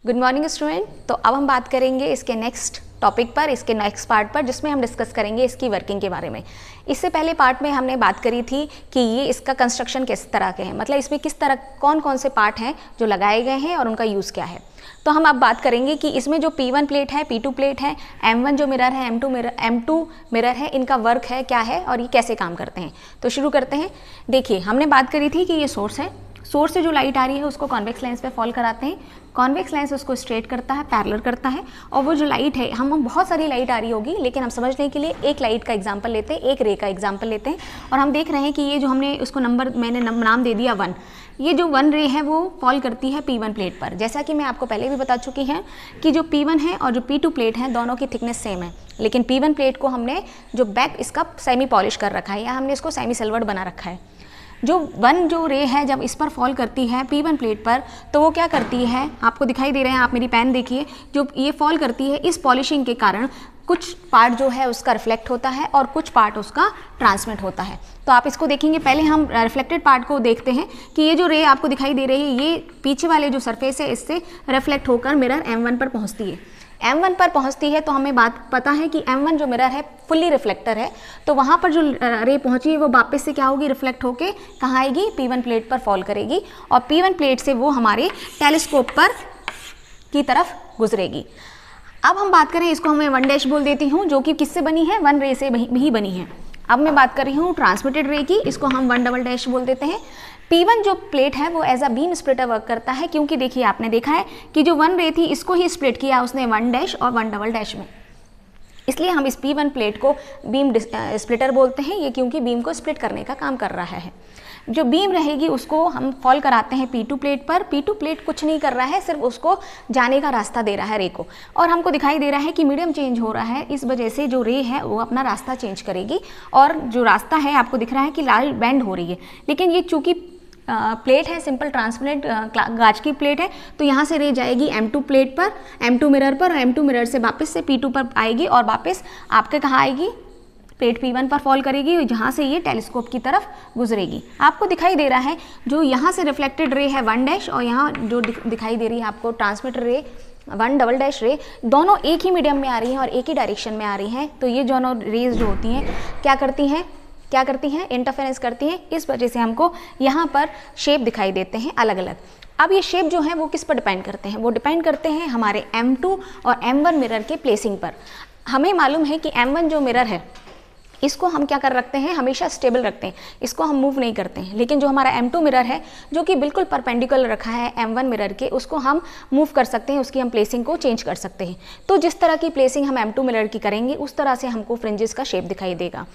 Good morning student. तो अब हम बात करेंगे इसके नेक्स्ट टॉपिक पर, इसके नेक्स्ट पार्ट पर, जिसमें हम डिस्कस करेंगे इसकी वर्किंग के बारे में। इससे पहले पार्ट में हमने बात करी थी कि ये इसका कंस्ट्रक्शन किस तरह के हैं, मतलब इसमें किस तरह कौन कौन से पार्ट हैं जो लगाए गए हैं और उनका यूज़ क्या है। तो हम अब बात करेंगे कि इसमें जो P1 प्लेट है, P2 प्लेट है, M1 जो मिरर है, M2 मिरर है, इनका वर्क है क्या है और ये कैसे काम करते हैं। तो शुरू करते हैं। देखिए, हमने बात करी थी कि ये सोर्स है, सोर्स से जो लाइट आ रही है उसको कॉन्वेक्स लेंस पे फॉल कराते हैं, कॉन्वेक्स लेंस उसको स्ट्रेट करता है, पैरेलल करता है, और वो जो लाइट है, हम बहुत सारी लाइट आ रही होगी, लेकिन हम समझने के लिए एक लाइट का एग्जांपल लेते हैं, एक रे का एग्जांपल लेते हैं, और हम देख रहे हैं कि ये जो हमने उसको मैंने नाम दे दिया 1, ये जो 1 रे है वो फॉल करती है P1 प्लेट पर। जैसा कि मैं आपको पहले भी बता चुकी हैं कि जो P1 है और जो P2 प्लेट है दोनों की थिकनेस सेम है, लेकिन P1 प्लेट को हमने जो बैक इसका सेमी पॉलिश कर रखा है या हमने इसको सेमी सिल्वर्ड बना रखा है। जो 1 जो रे है जब इस पर फॉल करती है P1 प्लेट पर, तो वो क्या करती है, आपको दिखाई दे रहे हैं, आप मेरी पेन देखिए, जो ये फॉल करती है इस पॉलिशिंग के कारण कुछ पार्ट जो है उसका रिफ्लेक्ट होता है और कुछ पार्ट उसका ट्रांसमिट होता है। तो आप इसको देखेंगे, पहले हम रिफ्लेक्टेड पार्ट को देखते हैं कि ये जो रे आपको दिखाई दे रही है, ये पीछे वाले जो सरफेस है इससे रिफ्लेक्ट होकर मिरर M1 पर पहुंचती है। M1 पर पहुंचती है तो हमें बात पता है कि M1 जो मिरर है फुल्ली रिफ्लेक्टर है, तो वहाँ पर जो रे पहुंची है वो वापस से क्या होगी, रिफ्लेक्ट होके कहाँ आएगी, P1 प्लेट पर फॉल करेगी, और P1 प्लेट से वो हमारे टेलीस्कोप पर की तरफ गुजरेगी। अब हम बात करें, इसको मैं 1 डैश बोल देती हूँ, जो कि किससे बनी है, 1 रे से ही बनी है। अब मैं बात कर रही हूँ ट्रांसमिटेड रे की, इसको हम 1 डबल डैश बोल देते हैं। P1 जो प्लेट है वो as a beam splitter work करता है, क्योंकि देखिए आपने देखा है कि जो 1 रे थी इसको ही स्प्लिट किया उसने 1 डैश और 1 डबल डैश में, इसलिए हम इस P1 प्लेट को बीम स्प्लिटर बोलते हैं, ये क्योंकि बीम को स्प्लिट करने का काम कर रहा है। जो बीम रहेगी उसको हम फॉल कराते हैं P2 प्लेट पर। P2 प्लेट कुछ नहीं कर रहा है, सिर्फ उसको जाने का रास्ता दे रहा है रे को, और हमको दिखाई दे रहा है कि मीडियम चेंज हो रहा है, इस वजह से जो रे है वो अपना रास्ता चेंज करेगी, और जो रास्ता है आपको दिख रहा है कि लाइट बेंड हो रही है, लेकिन ये चूँकि प्लेट है, सिंपल ट्रांसपेरेंट कांच की प्लेट है, तो यहाँ से रे जाएगी M2 प्लेट पर, M2 मिरर पर, और M2 मिरर से वापस से P2 पर आएगी और वापस आपके कहाँ आएगी, प्लेट P1 पर फॉल करेगी, जहाँ से ये टेलीस्कोप की तरफ गुजरेगी। आपको दिखाई दे रहा है जो यहाँ से रिफ्लेक्टेड रे है 1 डैश, और यहाँ जो दिखाई दे रही है आपको ट्रांसमिटर रे 1 डबल डैश रे, दोनों एक ही मीडियम में आ रही हैं और एक ही डायरेक्शन में आ रही हैं। तो ये दोनों रेज जो होती हैं क्या करती हैं, इंटरफेरेंस करती हैं, इस वजह से हमको यहाँ पर शेप दिखाई देते हैं अलग अलग। अब ये शेप जो है वो किस पर डिपेंड करते हैं, वो डिपेंड करते हैं हमारे M2 और M1 मिरर के प्लेसिंग पर। हमें मालूम है कि M1 जो मिरर है इसको हम क्या कर रखते हैं, हमेशा स्टेबल रखते हैं, इसको हम मूव नहीं करते हैं, लेकिन जो हमारा M2 मिरर है जो कि बिल्कुल परपेंडिकुलर रखा है M1 मिरर के, उसको हम मूव कर सकते हैं, उसकी हम प्लेसिंग को चेंज कर सकते हैं। तो जिस तरह की प्लेसिंग हम M2 मिरर की करेंगे उस तरह से हमको फ्रिंजेस का शेप दिखाई देगा।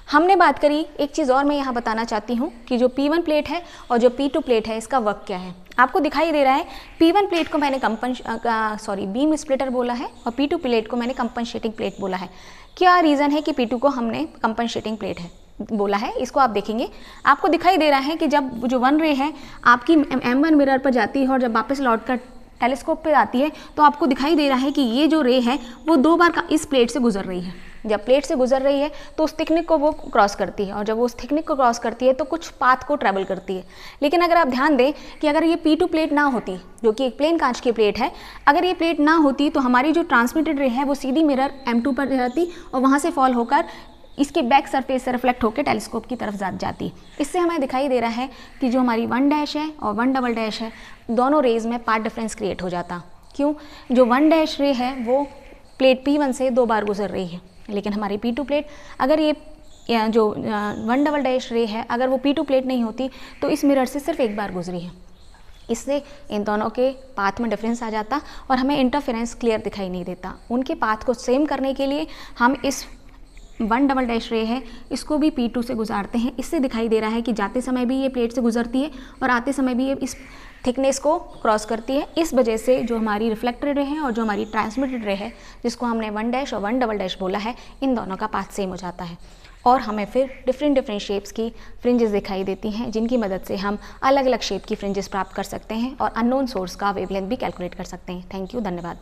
हमने बात करी, एक चीज़ और मैं यहाँ बताना चाहती हूँ कि जो P1 प्लेट है और जो P2 प्लेट है इसका वर्क क्या है। आपको दिखाई दे रहा है P1 प्लेट को मैंने बीम स्प्लिटर बोला है और P2 प्लेट को मैंने कंपनसेटिंग प्लेट बोला है। क्या रीज़न है कि P2 को हमने कंपनसेटिंग प्लेट है बोला है, इसको आप देखेंगे, आपको दिखाई दे रहा है कि जब जो 1 रे है आपकी M1 मिरर पर जाती है और जब वापस लौट कर टेलीस्कोप पे आती है, तो आपको दिखाई दे रहा है कि ये जो रे है वो 2 बार इस प्लेट से गुजर रही है। जब प्लेट से गुजर रही है तो उस थिकनेस को वो क्रॉस करती है, और जब वो उस थिकनेस को क्रॉस करती है तो कुछ पाथ को ट्रैवल करती है। लेकिन अगर आप ध्यान दें कि अगर ये P2 प्लेट ना होती, जो कि एक प्लेन कांच की प्लेट है, अगर ये प्लेट ना होती तो हमारी जो ट्रांसमिटेड रे है वो सीधी मिरर M2 पर जाती और वहाँ से फॉल होकर इसके बैक सरफेस से रिफ्लेक्ट होकर टेलीस्कोप की तरफ जाती। इससे हमें दिखाई दे रहा है कि जो हमारी 1 डैश है और 1 डबल डैश है, दोनों रेज में पाथ डिफरेंस क्रिएट हो जाता। क्यों? जो 1 डैश रे है वो प्लेट P1 से 2 बार गुजर रही है, लेकिन हमारी P2 प्लेट, अगर ये जो 1 डबल डैश रे है, अगर वो P2 प्लेट नहीं होती तो इस मिरर से सिर्फ 1 बार गुजरी है। इससे इन दोनों के पाथ में डिफरेंस आ जाता और हमें इंटरफेरेंस क्लियर दिखाई नहीं देता। उनके पाथ को सेम करने के लिए हम इस 1 डबल डैश रे है इसको भी P2 से गुजारते हैं। इससे दिखाई दे रहा है कि जाते समय भी ये प्लेट से गुजरती है और आते समय भी ये इस थिकनेस को क्रॉस करती है। इस वजह से जो हमारी रिफ्लेक्टेड रे है और जो हमारी ट्रांसमिटेड रे है, जिसको हमने 1 डैश और 1 डबल डैश बोला है, इन दोनों का पाथ सेम हो जाता है और हमें फिर डिफरेंट शेप्स की फ्रिंजेस दिखाई देती हैं, जिनकी मदद से हम अलग अलग शेप की फ्रिंजेस प्राप्त कर सकते हैं और अननोन सोर्स का वेवलेंथ भी कैलकुलेट कर सकते हैं। थैंक यू, धन्यवाद।